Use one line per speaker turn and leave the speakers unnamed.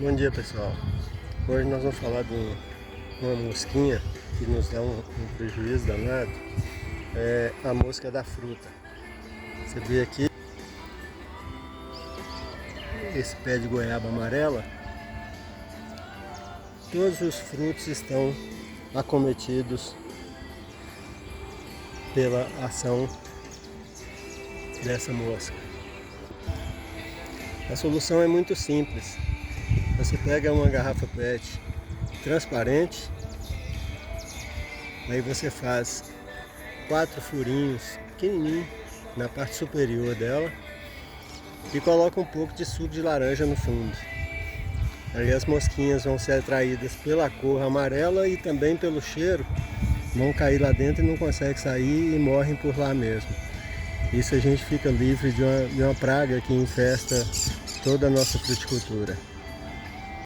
Bom dia, pessoal. Hoje nós vamos falar de uma mosquinha que nos dá um prejuízo danado. É a mosca da fruta. Você vê aqui esse pé de goiaba amarela. Todos os frutos estão acometidos pela ação dessa mosca. A solução é muito simples. Você pega uma garrafa PET transparente, aí você faz 4 furinhos pequenininhos na parte superior dela e coloca um pouco de suco de laranja no fundo. Aí as mosquinhas vão ser atraídas pela cor amarela e também pelo cheiro, vão cair lá dentro e não conseguem sair e morrem por lá mesmo. Isso a gente fica livre de uma praga que infesta toda a nossa fruticultura.